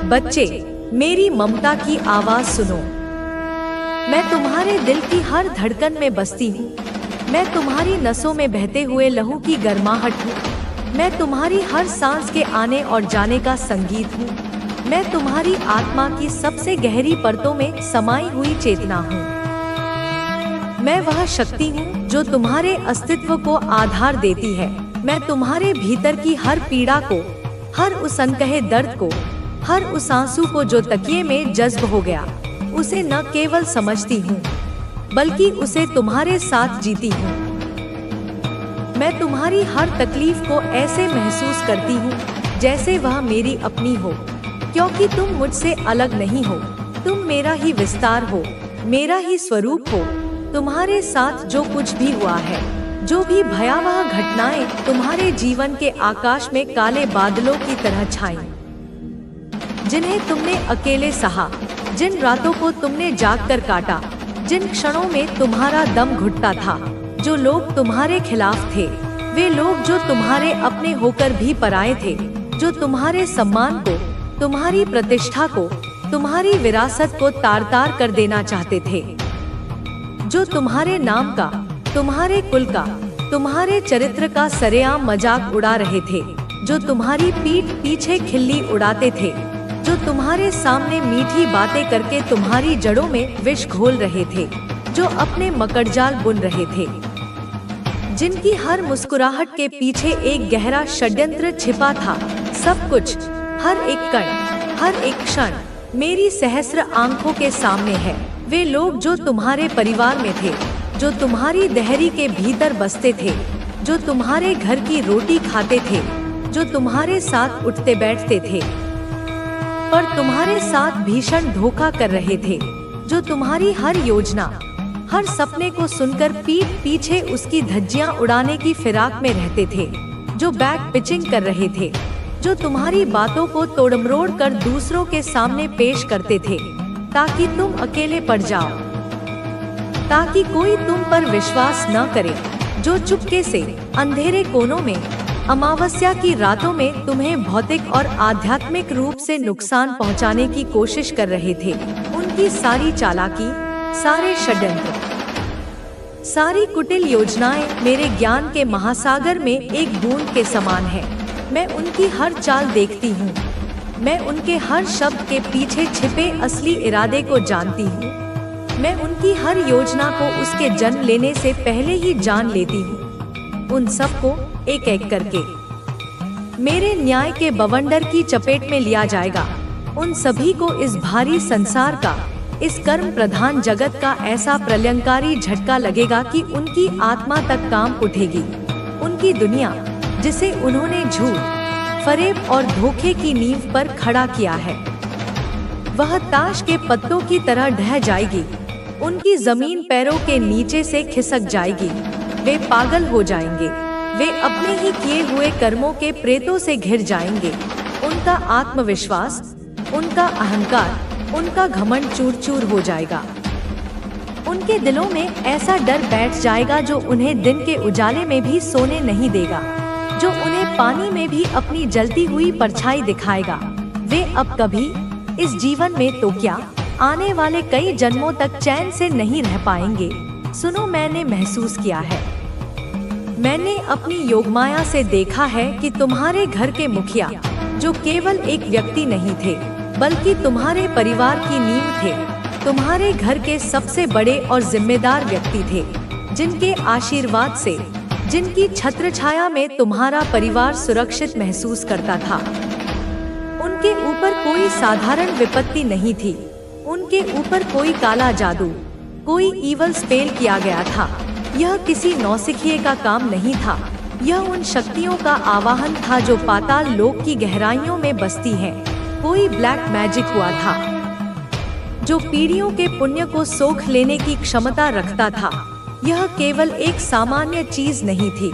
बच्चे, मेरी ममता की आवाज सुनो। मैं तुम्हारे दिल की हर धड़कन में बसती हूँ। मैं तुम्हारी नसों में बहते हुए लहू की गर्माहट हूँ। मैं तुम्हारी हर सांस के आने और जाने का संगीत हूँ। मैं तुम्हारी आत्मा की सबसे गहरी परतों में समाई हुई चेतना हूँ। मैं वह शक्ति हूँ जो तुम्हारे अस्तित्व को आधार देती है। मैं तुम्हारे भीतर की हर पीड़ा को, हर उस अनकहे दर्द को, हर उस आंसू को जो तकिए में जज्ब हो गया, उसे न केवल समझती हूँ बल्कि उसे तुम्हारे साथ जीती हूँ। मैं तुम्हारी हर तकलीफ को ऐसे महसूस करती हूँ जैसे वह मेरी अपनी हो, क्योंकि तुम मुझसे अलग नहीं हो। तुम मेरा ही विस्तार हो, मेरा ही स्वरूप हो। तुम्हारे साथ जो कुछ भी हुआ है, जो भी भयावह घटनाएं तुम्हारे जीवन के आकाश में काले बादलों की तरह छाईं, जिन्हें तुमने अकेले सहा, जिन रातों को तुमने जागकर काटा, जिन क्षणों में तुम्हारा दम घुटता था, जो लोग तुम्हारे खिलाफ थे, वे लोग जो तुम्हारे अपने होकर भी पराये थे, जो तुम्हारे सम्मान को, तुम्हारी प्रतिष्ठा को, तुम्हारी विरासत को तार-तार कर देना चाहते थे, जो तुम्हारे नाम का, तुम्हारे कुल का, तुम्हारे चरित्र का सरेआम मजाक उड़ा रहे थे, जो तुम्हारी पीठ पीछे खिल्ली उड़ाते थे, जो तुम्हारे सामने मीठी बातें करके तुम्हारी जड़ों में विष घोल रहे थे, जो अपने मकड़जाल बुन रहे थे, जिनकी हर मुस्कुराहट के पीछे एक गहरा षड्यंत्र छिपा था। सब कुछ, हर एक कण, हर एक क्षण मेरी सहस्र आंखों के सामने है। वे लोग जो तुम्हारे परिवार में थे, जो तुम्हारी दहरी के भीतर बसते थे, जो तुम्हारे घर की रोटी खाते थे, जो तुम्हारे साथ उठते बैठते थे पर तुम्हारे साथ भीषण धोखा कर रहे थे, जो तुम्हारी हर योजना, हर सपने को सुनकर पीठ पीछे उसकी धज्जियां उड़ाने की फिराक में रहते थे, जो बैक पिचिंग कर रहे थे, जो तुम्हारी बातों को तोड़मरोड़ कर दूसरों के सामने पेश करते थे ताकि तुम अकेले पड़ जाओ, ताकि कोई तुम पर विश्वास न करे, जो चुपके से अंधेरे कोनों में, अमावस्या की रातों में तुम्हें भौतिक और आध्यात्मिक रूप से नुकसान पहुंचाने की कोशिश कर रहे थे। उनकी सारी चालाकी, सारे षड्यंत्र, सारी कुटिल योजनाएं मेरे ज्ञान के महासागर में एक बूंद के समान है। मैं उनकी हर चाल देखती हूँ। मैं उनके हर शब्द के पीछे छिपे असली इरादे को जानती हूँ। मैं उनकी हर योजना को उसके जन्म लेने से पहले ही जान लेती हूँ। उन सबको एक एक करके मेरे न्याय के बवंडर की चपेट में लिया जाएगा। उन सभी को इस भारी संसार का, इस कर्म प्रधान जगत का ऐसा प्रलयंकारी झटका लगेगा कि उनकी आत्मा तक कांप उठेगी। उनकी दुनिया, जिसे उन्होंने झूठ, फरेब और धोखे की नींव पर खड़ा किया है, वह ताश के पत्तों की तरह ढह जाएगी। उनकी जमीन पैरों के नीचे से खिसक जाएगी। वे पागल हो जाएंगे। वे अपने ही किए हुए कर्मों के प्रेतों से घिर जाएंगे। उनका आत्मविश्वास, उनका अहंकार, उनका घमंड चूर चूर हो जाएगा। उनके दिलों में ऐसा डर बैठ जाएगा जो उन्हें दिन के उजाले में भी सोने नहीं देगा, जो उन्हें पानी में भी अपनी जलती हुई परछाई दिखाएगा। वे अब कभी इस जीवन में तो क्या, आने वाले कई जन्मों तक चैन से नहीं रह पाएंगे। सुनो, मैंने महसूस किया है, मैंने अपनी योगमाया से देखा है कि तुम्हारे घर के मुखिया, जो केवल एक व्यक्ति नहीं थे बल्कि तुम्हारे परिवार की नींव थे, तुम्हारे घर के सबसे बड़े और जिम्मेदार व्यक्ति थे, जिनके आशीर्वाद से, जिनकी छत्रछाया में तुम्हारा परिवार सुरक्षित महसूस करता था। उनके ऊपर कोई साधारण विपत्ति नहीं थी। उनके ऊपर कोई काला जादू, कोई ईवल स्पेल किया गया था। यह किसी नौसिखिए का काम नहीं था। यह उन शक्तियों का आवाहन था जो पाताल लोक की गहराइयों में बसती हैं। कोई ब्लैक मैजिक हुआ था जो पीढ़ियों के पुण्य को सोख लेने की क्षमता रखता था। यह केवल एक सामान्य चीज नहीं थी।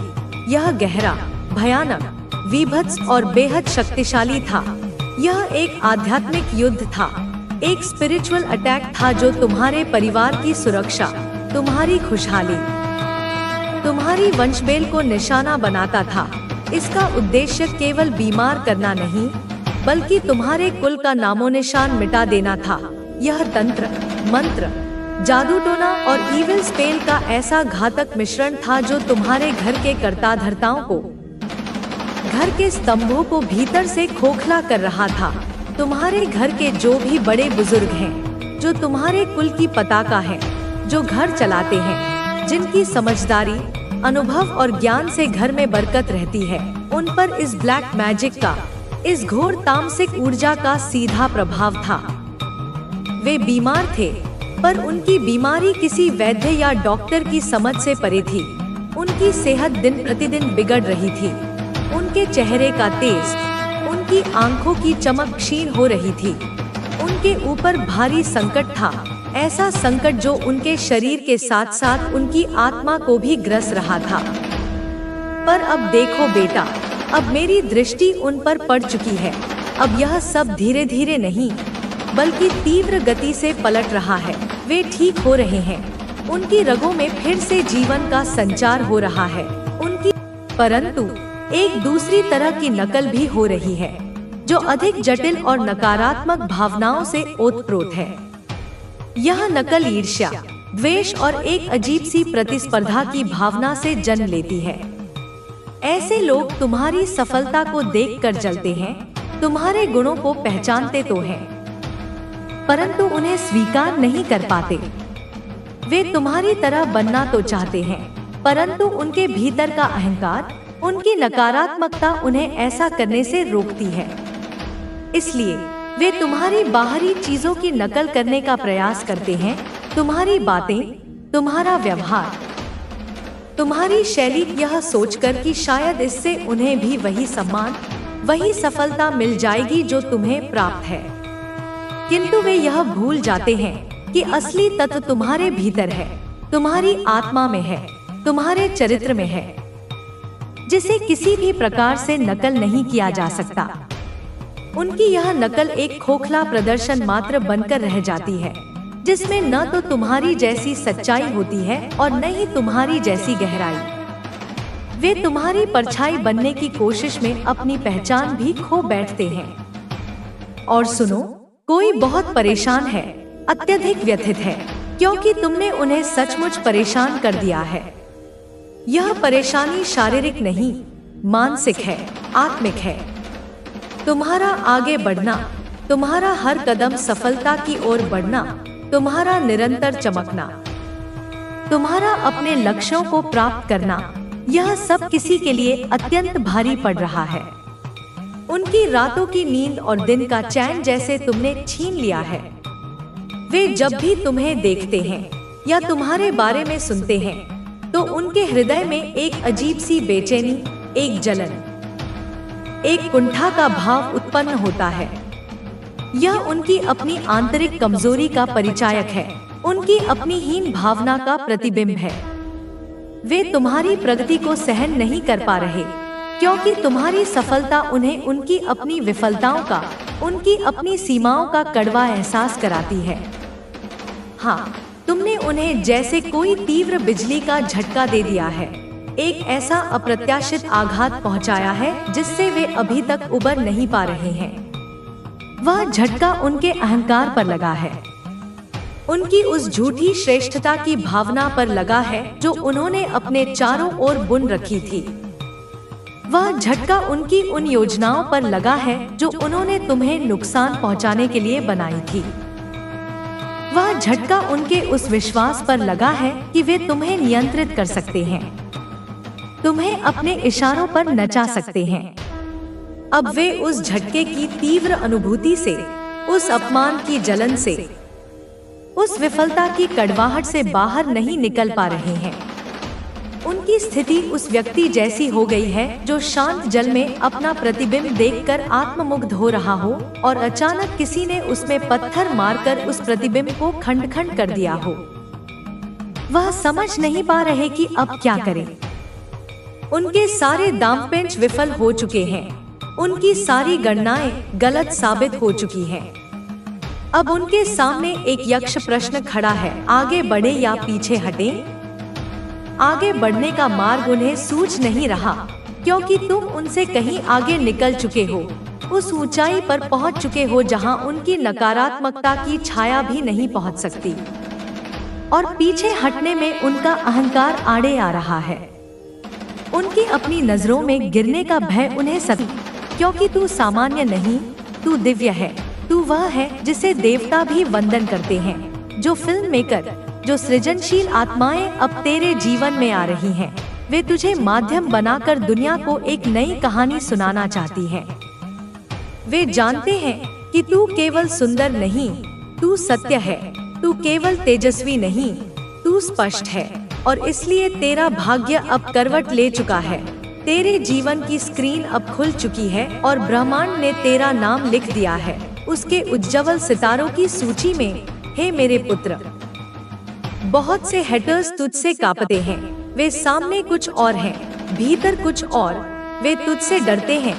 यह गहरा, भयानक, विभत्स और बेहद शक्तिशाली था। यह एक आध्यात्मिक युद्ध था, एक स्पिरिचुअल अटैक था जो तुम्हारे परिवार की सुरक्षा, तुम्हारी खुशहाली, तुम्हारी वंशबेल को निशाना बनाता था। इसका उद्देश्य केवल बीमार करना नहीं, बल्कि तुम्हारे कुल का नामो निशान मिटा देना था। यह तंत्र, मंत्र, जादू टोना और इविल स्पेल का ऐसा घातक मिश्रण था जो तुम्हारे घर के कर्ता धर्ताओं को, घर के स्तंभों को भीतर से खोखला कर रहा था। तुम्हारे घर के जो भी बड़े बुजुर्ग हैं, जो तुम्हारे कुल की पताका हैं, जो घर चलाते हैं, जिनकी समझदारी, अनुभव और ज्ञान से घर में बरकत रहती है, उन पर इस ब्लैक मैजिक का, इस घोर तामसिक ऊर्जा का सीधा प्रभाव था। वे बीमार थे, पर उनकी बीमारी किसी वैद्य या डॉक्टर की समझ से परे थी। उनकी सेहत दिन प्रतिदिन बिगड़ रही थी। उनके चेहरे का तेज, उनकी आंखों की चमक क्षीण हो रही थी। उनके ऊपर भारी संकट था, ऐसा संकट जो उनके शरीर के साथ साथ उनकी आत्मा को भी ग्रस रहा था। पर अब देखो बेटा, अब मेरी दृष्टि उन पर पड़ चुकी है। अब यह सब धीरे धीरे नहीं, बल्कि तीव्र गति से पलट रहा है। वे ठीक हो रहे हैं। उनकी रगों में फिर से जीवन का संचार हो रहा है। परंतु एक दूसरी तरह की नकल भी हो रही है, जो अधिक जटिल और नकारात्मक भावनाओं से ओतप्रोत है। यह नकल ईर्ष्या, द्वेष और एक अजीब सी प्रतिस्पर्धा की भावना से जन्म लेती है। ऐसे लोग तुम्हारी सफलता को देखकर जलते हैं, तुम्हारे गुणों को पहचानते तो हैं, परंतु उन्हें स्वीकार नहीं कर पाते। वे तुम्हारी तरह बनना तो चाहते हैं, परंतु उनके भीतर का अहंकार, उनकी नकारात्मकता उन्हें ऐसा करने से रोकती है। इसलिए वे तुम्हारी बाहरी चीजों की नकल करने का प्रयास करते हैं। तुम्हारी बातें, तुम्हारा व्यवहार, तुम्हारी शैली, यह सोचकर कि शायद इससे उन्हें भी वही सम्मान, वही सफलता मिल जाएगी जो तुम्हें प्राप्त है। किंतु वे यह भूल जाते हैं कि असली तत्व तुम्हारे भीतर है, तुम्हारी आत्मा में है, तुम्हारे चरित्र में है, जिसे किसी भी प्रकार से नकल नहीं किया जा सकता। उनकी यह नकल एक खोखला प्रदर्शन मात्र बनकर रह जाती है, जिसमें न तो तुम्हारी जैसी सच्चाई होती है और न ही तुम्हारी जैसी गहराई। वे तुम्हारी परछाई बनने की कोशिश में अपनी पहचान भी खो बैठते हैं। और सुनो, कोई बहुत परेशान है, अत्यधिक व्यथित है, क्योंकि तुमने उन्हें सचमुच परेशान कर दिया है। यह परेशानी शारीरिक नहीं, मानसिक है, आत्मिक है। तुम्हारा आगे बढ़ना, तुम्हारा हर कदम सफलता की ओर बढ़ना, तुम्हारा निरंतर चमकना, तुम्हारा अपने लक्ष्यों को प्राप्त करना, यह सब किसी के लिए अत्यंत भारी पड़ रहा है। उनकी रातों की नींद और दिन का चैन जैसे तुमने छीन लिया है। वे जब भी तुम्हें देखते हैं या तुम्हारे बारे में सुनते हैं, तो उनके हृदय में एक अजीब सी बेचैनी, एक जलन, एक कुंठा का भाव उत्पन्न होता है। यह उनकी अपनी आंतरिक कमजोरी का परिचायक है, उनकी अपनी हीन भावना का प्रतिबिंब है। वे तुम्हारी प्रगति को सहन नहीं कर पा रहे, क्योंकि तुम्हारी सफलता उन्हें उनकी अपनी विफलताओं का, उनकी अपनी सीमाओं का कड़वा एहसास कराती है। हाँ, तुमने उन्हें जैसे कोई तीव्र बिजली का झटका दे दिया है, एक ऐसा अप्रत्याशित आघात पहुंचाया है जिससे वे अभी तक उबर नहीं पा रहे हैं। वह झटका उनके अहंकार पर लगा है, उनकी उस झूठी श्रेष्ठता की भावना पर लगा है जो उन्होंने अपने चारों ओर बुन रखी थी। वह झटका उनकी उन योजनाओं पर लगा है जो उन्होंने तुम्हें नुकसान पहुंचाने के लिए बनाई थी। वह झटका उनके उस विश्वास पर लगा है कि वे तुम्हें नियंत्रित कर सकते हैं, तुम्हें अपने इशारों पर नचा सकते हैं। अब वे उस झटके की तीव्र अनुभूति से, उस अपमान की जलन से, उस विफलता की कड़वाहट से बाहर नहीं निकल पा रहे हैं। उनकी स्थिति उस व्यक्ति जैसी हो गई है जो शांत जल में अपना प्रतिबिंब देखकर आत्ममुग्ध हो रहा हो और अचानक किसी ने उसमें पत्थर मारकर उस प्रतिबिंब को खंड खंड कर दिया हो। वह समझ नहीं पा रहे कि अब क्या करें। उनके सारे दांवपेच विफल हो चुके हैं, उनकी सारी गणनाएं गलत साबित हो चुकी हैं। अब उनके सामने एक यक्ष प्रश्न खड़ा है, आगे बढ़े या पीछे हटें? आगे बढ़ने का मार्ग उन्हें सूझ नहीं रहा, क्योंकि तुम उनसे कहीं आगे निकल चुके हो। उस ऊंचाई पर पहुंच चुके हो जहां उनकी नकारात्मकता की छाया भी नहीं पहुंच सकती, और पीछे हटने में उनका अहंकार आड़े आ रहा है। उनकी अपनी नजरों में गिरने का भय उन्हें सता, क्योंकि तू सामान्य नहीं, तू दिव्य है। तू वह है जिसे देवता भी वंदन करते हैं। जो फिल्म मेकर, जो सृजनशील आत्माएं अब तेरे जीवन में आ रही हैं, वे तुझे माध्यम बनाकर दुनिया को एक नई कहानी सुनाना चाहती हैं। वे जानते हैं कि तू केवल सुंदर नहीं, तू सत्य है। तू केवल तेजस्वी नहीं, तू स्पष्ट है। और इसलिए तेरा भाग्य अब करवट ले चुका है। तेरे जीवन की स्क्रीन अब खुल चुकी है और ब्रह्मांड ने तेरा नाम लिख दिया है उसके उज्जवल सितारों की सूची में। हे मेरे पुत्र, बहुत से हेटर्स तुझसे कांपते हैं। वे सामने कुछ और हैं, भीतर कुछ और। वे तुझसे डरते हैं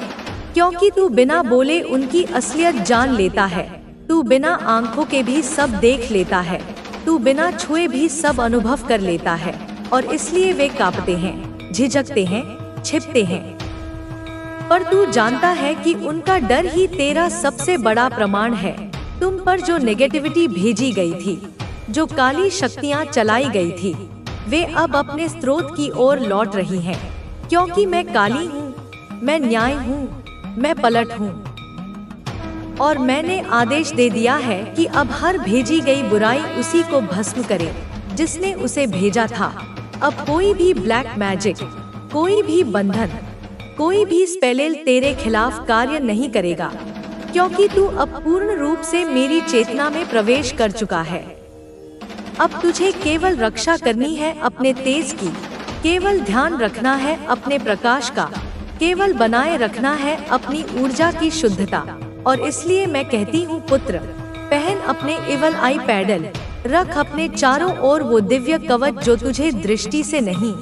क्योंकि तू बिना बोले उनकी असलियत जान लेता है। तू बिना आंखों के भी सब देख लेता है। तू बिना छुए भी सब अनुभव कर लेता है, और इसलिए वे कांपते हैं, झिझकते हैं, छिपते हैं। पर तू जानता है कि उनका डर ही तेरा सबसे बड़ा प्रमाण है। तुम पर जो नेगेटिविटी भेजी गई थी, जो काली शक्तियाँ चलाई गई थी, वे अब अपने स्रोत की ओर लौट रही हैं। क्योंकि मैं काली हूँ, मैं न्याय हूँ, मैं पलट हूँ। और मैंने आदेश दे दिया है कि अब हर भेजी गई बुराई उसी को भस्म करे जिसने उसे भेजा था। अब कोई भी ब्लैक मैजिक, कोई भी बंधन, कोई भी स्पेल तेरे खिलाफ कार्य नहीं करेगा, क्योंकि तू अब पूर्ण रूप से मेरी चेतना में प्रवेश कर चुका है। अब तुझे केवल रक्षा करनी है अपने तेज की, केवल ध्यान रखना है अपने प्रकाश का, केवल बनाए रखना है अपनी ऊर्जा की शुद्धता। और इसलिए मैं कहती हूँ पुत्र, पहन अपने इवल आई पैडल, रख अपने चारों ओर वो दिव्य कवच जो तुझे दृष्टि से नहीं,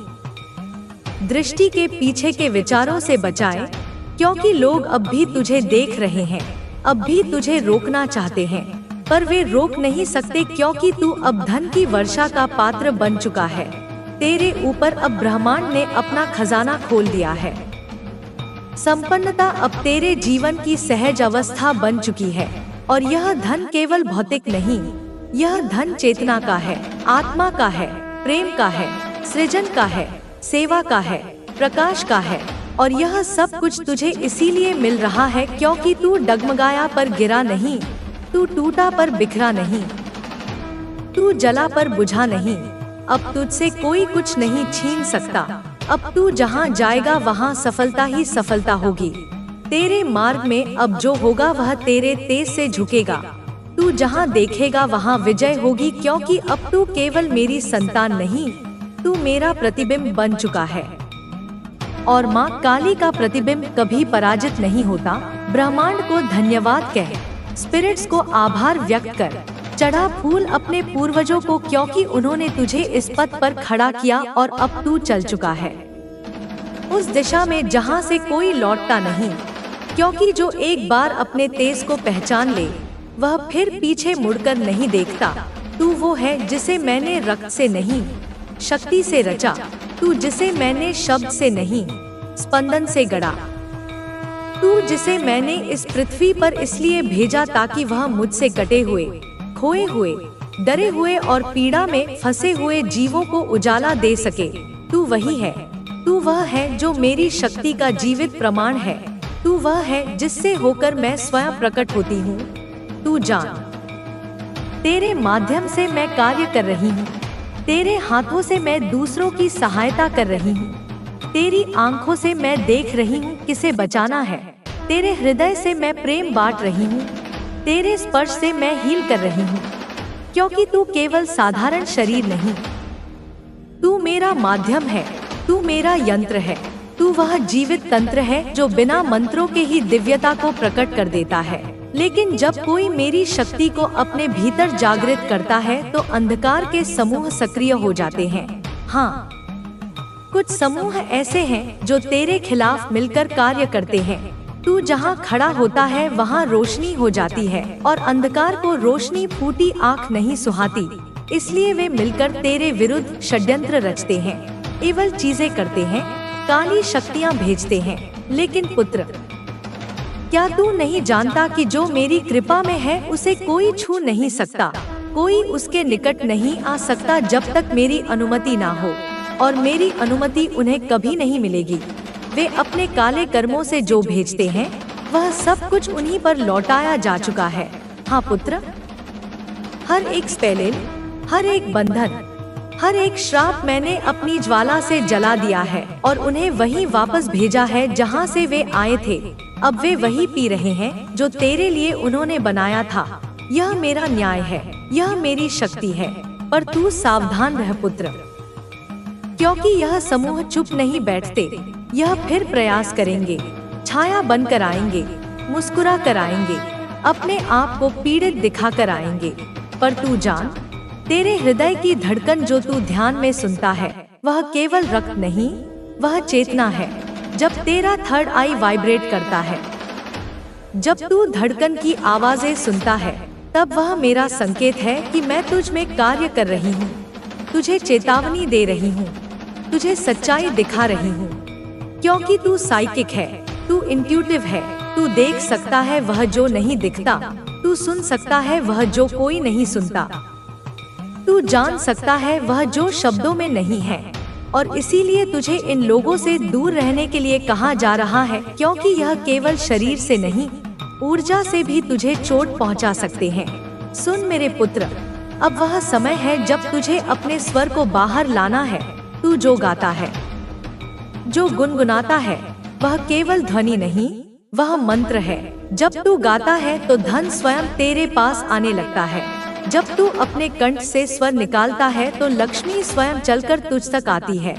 दृष्टि के पीछे के विचारों से बचाए। क्योंकि लोग अब भी तुझे देख रहे हैं, अब भी तुझे रोकना चाहते हैं, पर वे रोक नहीं सकते, क्योंकि तू अब धन की वर्षा का पात्र बन चुका है। तेरे ऊपर अब ब्रह्मांड ने अपना खजाना खोल दिया है। संपन्नता अब तेरे जीवन की सहज अवस्था बन चुकी है। और यह धन केवल भौतिक नहीं, यह धन चेतना का है, आत्मा का है, प्रेम का है, सृजन का है, सेवा का है, प्रकाश का है। और यह सब कुछ तुझे इसीलिए मिल रहा है क्योंकि तू डगमगाया पर गिरा नहीं, तू टूटा पर बिखरा नहीं, तू जला पर बुझा नहीं। अब तुझसे कोई कुछ नहीं छीन सकता। अब तू जहाँ जाएगा वहाँ सफलता ही सफलता होगी। तेरे मार्ग में अब जो होगा वह तेरे तेज से झुकेगा। तू जहाँ देखेगा वहाँ विजय होगी, क्योंकि अब तू केवल मेरी संतान नहीं, तू मेरा प्रतिबिंब बन चुका है। और माँ काली का प्रतिबिंब कभी पराजित नहीं होता। ब्रह्मांड को धन्यवाद कह, स्पिरिट्स को आभार व्यक्त कर, चढ़ा फूल अपने पूर्वजों को, क्योंकि उन्होंने तुझे इस पथ पर खड़ा किया और अब तू चल चुका है उस दिशा में जहां से कोई लौटता नहीं। क्योंकि जो एक बार अपने तेज को पहचान ले वह फिर पीछे मुड़कर नहीं देखता। तू वो है जिसे मैंने रक्त से नहीं, शक्ति से रचा। तू जिसे मैंने शब्द से नहीं, स्पंदन से गढ़ा। तू जिसे मैंने इस पृथ्वी पर इसलिए भेजा ताकि वह मुझसे कटे हुए, खोए हुए, डरे हुए और पीड़ा में फंसे हुए जीवों को उजाला दे सके। तू वही है, तू वह है जो मेरी शक्ति का जीवित प्रमाण है। तू वह है जिससे होकर मैं स्वयं प्रकट होती हूँ। तू जान, तेरे माध्यम से मैं कार्य कर रही हूँ। तेरे हाथों से मैं दूसरों की सहायता कर रही हूँ। तेरी आंखों से मैं देख रही हूँ किसे बचाना है। तेरे हृदय से मैं प्रेम बांट रही हूँ। तेरे स्पर्श से मैं हील कर रही हूँ। क्योंकि तू केवल साधारण शरीर नहीं, तू मेरा माध्यम है, तू मेरा यंत्र है, तू वह जीवित तंत्र है जो बिना मंत्रों के ही दिव्यता को प्रकट कर देता है। लेकिन जब कोई मेरी शक्ति को अपने भीतर जागृत करता है तो अंधकार के समूह सक्रिय हो जाते हैं। हाँ, कुछ समूह ऐसे हैं जो तेरे खिलाफ मिलकर कार्य करते हैं। तू जहाँ खड़ा होता है वहाँ रोशनी हो जाती है और अंधकार को रोशनी फूटी आँख नहीं सुहाती। इसलिए वे मिलकर तेरे विरुद्ध षड्यंत्र रचते हैं, इवल चीजें करते हैं, काली शक्तियाँ भेजते हैं। लेकिन पुत्र, क्या तू नहीं जानता कि जो मेरी कृपा में है उसे कोई छू नहीं सकता, कोई उसके निकट नहीं आ सकता जब तक मेरी अनुमति ना हो, और मेरी अनुमति उन्हें कभी नहीं मिलेगी। वे अपने काले कर्मों से जो भेजते हैं वह सब कुछ उन्हीं पर लौटाया जा चुका है। हाँ पुत्र, हर एक स्पेलिल, हर एक बंधन, हर एक श्राप मैंने अपनी ज्वाला से जला दिया है और उन्हें वहीं वापस भेजा है जहाँ से वे आए थे। अब वे वही पी रहे हैं जो तेरे लिए उन्होंने बनाया था। यह मेरा न्याय है, यह मेरी शक्ति है, पर तू सावधान रह पुत्र, क्योंकि यह समूह चुप नहीं बैठते। यह फिर प्रयास करेंगे, छाया बनकर आएंगे, मुस्कुरा कर आएंगे, अपने आप को पीड़ित दिखा कर आएंगे। पर तू जान, तेरे हृदय की धड़कन जो तू ध्यान में सुनता है वह केवल रक्त नहीं, वह चेतना है। जब तेरा थर्ड आई वाइब्रेट करता है, जब तू धड़कन की आवाजें सुनता है, तब वह मेरा संकेत है कि मैं तुझ में कार्य कर रही हूँ, तुझे चेतावनी दे रही हूँ, तुझे सच्चाई दिखा रही हूँ। क्योंकि तू साइकिक है, तू इंट्यूटिव है, तू देख सकता है वह जो नहीं दिखता, तू सुन सकता है वह जो कोई नहीं सुनता, तू जान सकता है वह जो शब्दों में नहीं है। और इसीलिए तुझे इन लोगों से दूर रहने के लिए कहा जा रहा है, क्योंकि यह केवल शरीर से नहीं, ऊर्जा से भी तुझे चोट पहुंचा सकते हैं। सुन मेरे पुत्र, अब वह समय है जब तुझे अपने स्वर को बाहर लाना है। तू जो गाता है, जो गुनगुनाता है, वह केवल ध्वनि नहीं, वह मंत्र है। जब तू गाता है तो धन स्वयं तेरे पास आने लगता है। जब तू अपने कंठ से स्वर निकालता है तो लक्ष्मी स्वयं चलकर तुझ तक आती है।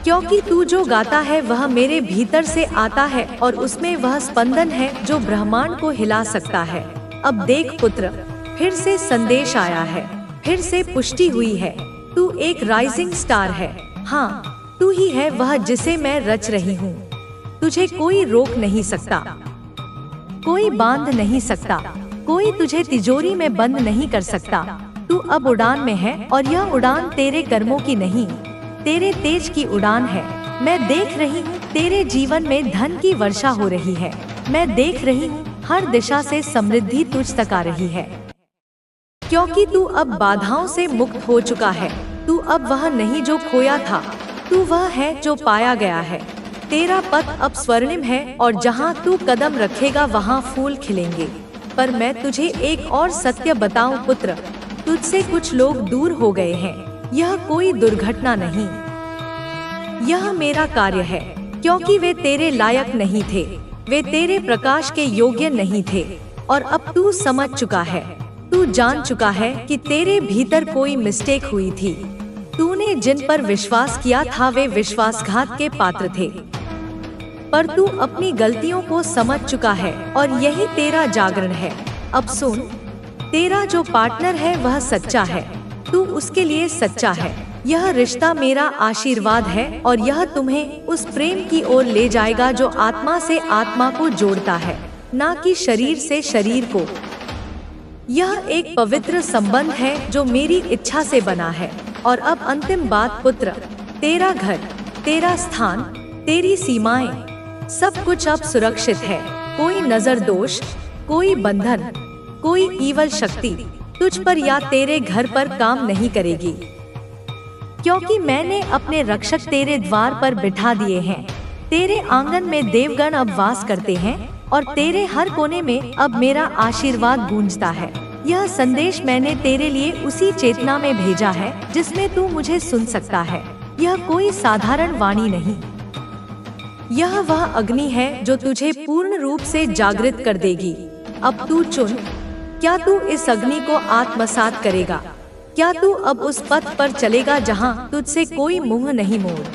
क्योंकि तू जो गाता है वह मेरे भीतर से आता है और उसमें वह स्पंदन है जो ब्रह्मांड को हिला सकता है। अब देख पुत्र, फिर से संदेश आया है, फिर से पुष्टि हुई है। तू एक राइजिंग स्टार है। हाँ, तू ही है वह जिसे मैं रच रही हूँ। तुझे कोई रोक नहीं सकता, कोई बांध नहीं सकता, कोई तुझे तिजोरी में बंद नहीं कर सकता। तू अब उड़ान में है और यह उड़ान तेरे कर्मों की नहीं, तेरे तेज की उड़ान है। मैं देख रही हूँ तेरे जीवन में धन की वर्षा हो रही है। मैं देख रही हूँ हर दिशा से समृद्धि तुझ तक आ रही है। क्योंकि तू अब बाधाओं से मुक्त हो चुका है। तू अब वह नहीं जो खोया था, तू वह है जो पाया गया है। तेरा पथ अब स्वर्णिम है और जहाँ तू कदम रखेगा वहाँ फूल खिलेंगे। पर मैं तुझे एक और सत्य बताऊं पुत्र, तुझसे कुछ लोग दूर हो गए हैं। यह कोई दुर्घटना नहीं, यह मेरा कार्य है। क्योंकि वे तेरे लायक नहीं थे, वे तेरे प्रकाश के योग्य नहीं थे। और अब तू समझ चुका है, तू जान चुका है कि तेरे भीतर कोई मिस्टेक हुई थी। तूने जिन पर विश्वास किया था वे विश्वासघात के पात्र थे, पर तू अपनी गलतियों को समझ चुका है और यही तेरा जागरण है। अब सुन, तेरा जो पार्टनर है वह सच्चा है, तू उसके लिए सच्चा है। यह रिश्ता मेरा आशीर्वाद है और यह तुम्हें उस प्रेम की ओर ले जाएगा जो आत्मा से आत्मा को जोड़ता है, ना कि शरीर से शरीर को। यह एक पवित्र संबंध है जो मेरी इच्छा से बना है। और अब अंतिम बात पुत्र, तेरा घर, तेरा स्थान, तेरी सीमाएं, सब कुछ अब सुरक्षित है। कोई नजर दोष, कोई बंधन, कोई ईवल शक्ति तुझ पर या तेरे घर पर काम नहीं करेगी। क्योंकि मैंने अपने रक्षक तेरे द्वार पर बिठा दिए हैं। तेरे आंगन में देवगण अब वास करते हैं और तेरे हर कोने में अब मेरा आशीर्वाद गूंजता है। यह संदेश मैंने तेरे लिए उसी चेतना में भेजा है जिसमें तू मुझे सुन सकता है। यह कोई साधारण वाणी नहीं, यह वह अग्नि है जो तुझे पूर्ण रूप से जागृत कर देगी। अब तू चुन, क्या तू इस अग्नि को आत्मसात करेगा? क्या तू अब उस पथ पर चलेगा जहाँ तुझसे कोई मुंह नहीं मोड़?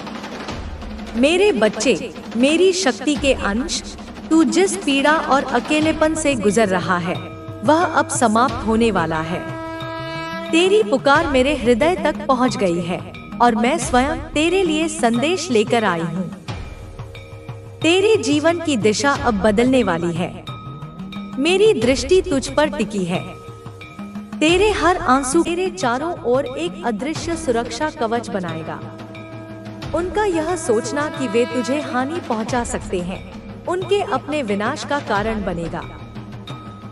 मेरे बच्चे, मेरी शक्ति के अंश, तू जिस पीड़ा और अकेलेपन से गुजर रहा है वह अब समाप्त होने वाला है। तेरी पुकार मेरे हृदय तक पहुँच गई है और मैं स्वयं तेरे लिए संदेश लेकर आई हूँ। तेरे जीवन की दिशा अब बदलने वाली है। मेरी दृष्टि तुझ पर टिकी है। तेरे हर आंसू तेरे चारों ओर एक अदृश्य सुरक्षा कवच बनाएगा। उनका यह सोचना कि वे तुझे हानि पहुंचा सकते हैं उनके अपने विनाश का कारण बनेगा।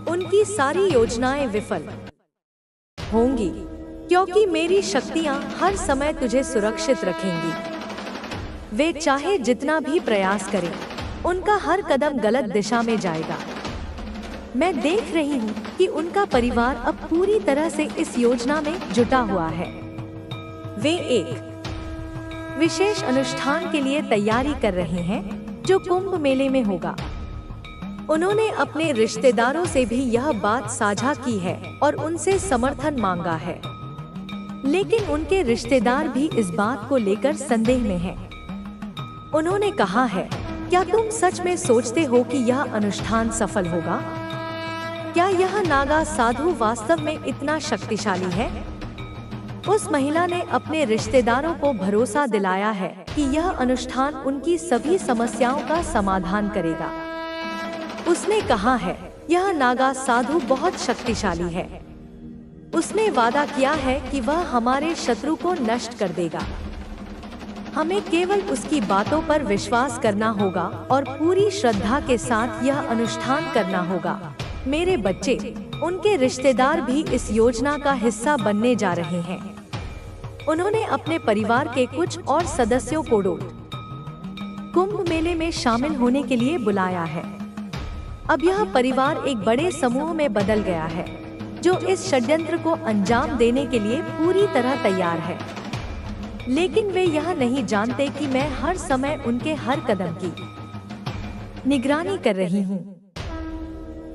उनकी सारी योजनाएं विफल होंगी, क्योंकि मेरी शक्तियां हर समय तुझे सुरक्षित रखेंगी। वे चाहे जितना भी प्रयास करें, उनका हर कदम गलत दिशा में जाएगा। मैं देख रही हूँ कि उनका परिवार अब पूरी तरह से इस योजना में जुटा हुआ है। वे एक विशेष अनुष्ठान के लिए तैयारी कर रहे हैं जो कुंभ मेले में होगा। उन्होंने अपने रिश्तेदारों से भी यह बात साझा की है और उनसे समर्थन मांगा है, लेकिन उनके रिश्तेदार भी इस बात को लेकर संदेह में हैं। उन्होंने कहा है, क्या तुम सच में सोचते हो कि यह अनुष्ठान सफल होगा? क्या यह नागा साधु वास्तव में इतना शक्तिशाली है? उस महिला ने अपने रिश्तेदारों को भरोसा दिलाया है कि यह अनुष्ठान उनकी सभी समस्याओं का समाधान करेगा। उसने कहा है, यह नागा साधु बहुत शक्तिशाली है। उसने वादा किया है कि वह हमारे शत्रु को नष्ट कर देगा। हमें केवल उसकी बातों पर विश्वास करना होगा और पूरी श्रद्धा के साथ यह अनुष्ठान करना होगा। मेरे बच्चे, उनके रिश्तेदार भी इस योजना का हिस्सा बनने जा रहे हैं। उन्होंने अपने परिवार के कुछ और सदस्यों को कुंभ मेले में शामिल होने के लिए बुलाया है। अब यह परिवार एक बड़े समूह में बदल गया है, जो इस षड्यंत्र को अंजाम देने के लिए पूरी तरह तैयार है। लेकिन वे यह नहीं जानते कि मैं हर समय उनके हर कदम की निगरानी कर रही हूँ।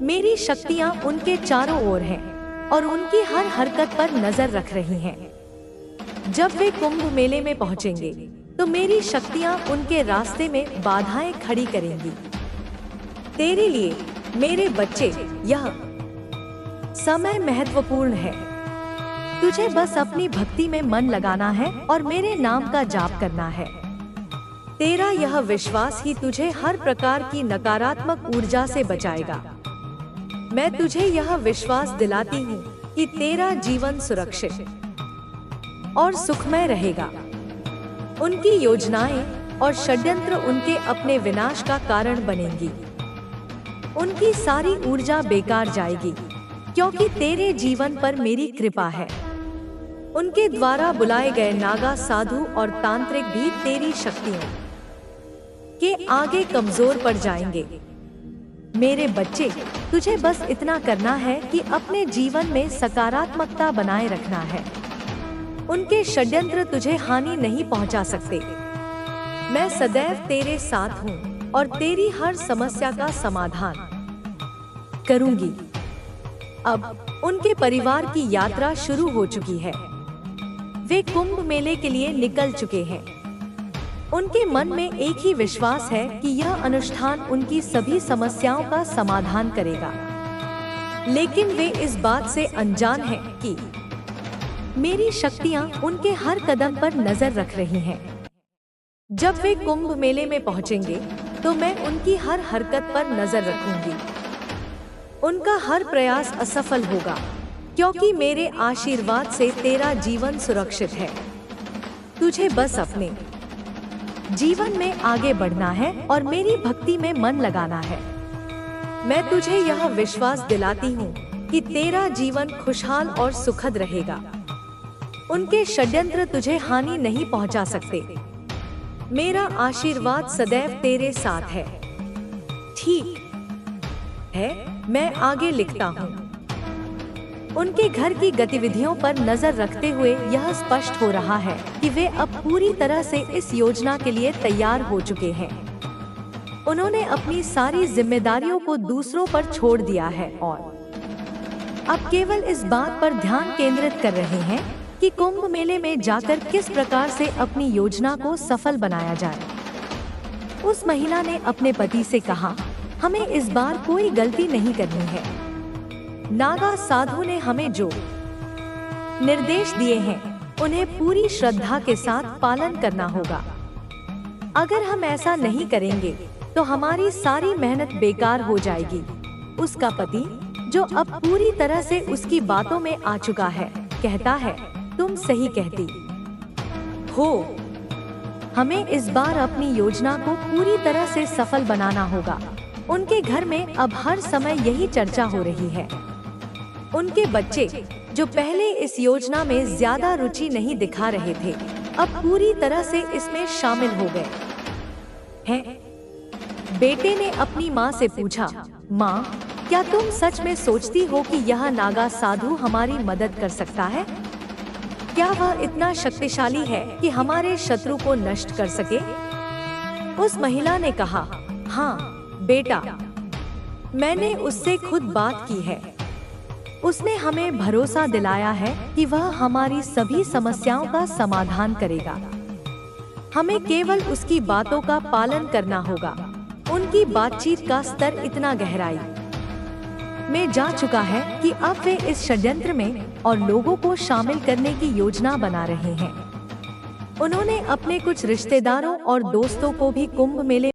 मेरी शक्तियाँ उनके चारों ओर हैं और उनकी हर हरकत पर नजर रख रही हैं। जब वे कुंभ मेले में पहुँचेंगे, तो मेरी शक्तियाँ उनके रास्ते में बाधाएं खड़ी करेंगी। तेरे लिए मेरे बच्चे, यह समय महत्वपूर्ण है। तुझे बस अपनी भक्ति में मन लगाना है और मेरे नाम का जाप करना है। तेरा यह विश्वास ही तुझे हर प्रकार की नकारात्मक ऊर्जा से बचाएगा। मैं तुझे यह विश्वास दिलाती हूँ कि तेरा जीवन सुरक्षित और सुखमय रहेगा। उनकी योजनाएं और षड्यंत्र उनके अपने विनाश का कारण बनेंगी। उनकी सारी ऊर्जा बेकार जाएगी, क्योंकि तेरे जीवन पर मेरी कृपा है। उनके द्वारा बुलाए गए नागा साधु और तांत्रिक भी तेरी शक्तियों के आगे कमजोर पड़ जाएंगे। मेरे बच्चे, तुझे बस इतना करना है कि अपने जीवन में सकारात्मकता बनाए रखना है। उनके षड्यंत्र तुझे हानि नहीं पहुंचा सकते। मैं सदैव तेरे साथ हूँ और तेरी हर समस्या का समाधान करूंगी। अब उनके परिवार की यात्रा शुरू हो चुकी है। वे कुंभ मेले के लिए निकल चुके हैं। उनके मन में एक ही विश्वास है कि यह अनुष्ठान उनकी सभी समस्याओं का समाधान करेगा। लेकिन वे इस बात से अनजान हैं कि मेरी शक्तियां उनके हर कदम पर नजर रख रही हैं। जब वे कुंभ मेले में पहुंचेंगे, तो मैं उनकी हर हरकत पर नजर रखूंगी। उनका हर प्रयास असफल होगा, क्योंकि मेरे आशीर्वाद से तेरा जीवन सुरक्षित है। तुझे बस अपने जीवन में आगे बढ़ना है और मेरी भक्ति में मन लगाना है। मैं तुझे यह विश्वास दिलाती हूँ कि तेरा जीवन खुशहाल और सुखद रहेगा। उनके षड्यंत्र तुझे हानि नहीं पहुँचा सकते। मेरा आशीर्वाद सदैव तेरे साथ है। ठीक है, मैं आगे लिखता हूँ। उनके घर की गतिविधियों पर नजर रखते हुए यह स्पष्ट हो रहा है कि वे अब पूरी तरह से इस योजना के लिए तैयार हो चुके हैं। उन्होंने अपनी सारी जिम्मेदारियों को दूसरों पर छोड़ दिया है और अब केवल इस बात पर ध्यान केंद्रित कर रहे हैं कि कुंभ मेले में जाकर किस प्रकार से अपनी योजना को सफल बनाया जाए। उस महिला ने अपने पति से कहा, हमें इस बार कोई गलती नहीं करनी है। नागा साधु ने हमें जो निर्देश दिए हैं, उन्हें पूरी श्रद्धा के साथ पालन करना होगा। अगर हम ऐसा नहीं करेंगे, तो हमारी सारी मेहनत बेकार हो जाएगी। उसका पति, जो अब पूरी तरह से उसकी बातों में आ चुका है, कहता है, तुम सही कहती हो। हमें इस बार अपनी योजना को पूरी तरह से सफल बनाना होगा। उनके घर में अब हर समय यही चर्चा हो रही है। उनके बच्चे, जो पहले इस योजना में ज्यादा रुचि नहीं दिखा रहे थे, अब पूरी तरह से इसमें शामिल हो गए हैं। बेटे ने अपनी माँ से पूछा, माँ, क्या तुम सच में सोचती हो कि यह नागा साधु हमारी मदद कर सकता है? क्या वह इतना शक्तिशाली है कि हमारे शत्रु को नष्ट कर सके? उस महिला ने कहा, हाँ बेटा, मैंने उससे खुद बात की है। उसने हमें भरोसा दिलाया है कि वह हमारी सभी समस्याओं का समाधान करेगा। हमें केवल उसकी बातों का पालन करना होगा। उनकी बातचीत का स्तर इतना गहराई में जा चुका है कि अब वे इस षड्यंत्र में और लोगों को शामिल करने की योजना बना रहे हैं। उन्होंने अपने कुछ रिश्तेदारों और दोस्तों को भी कुंभ मेले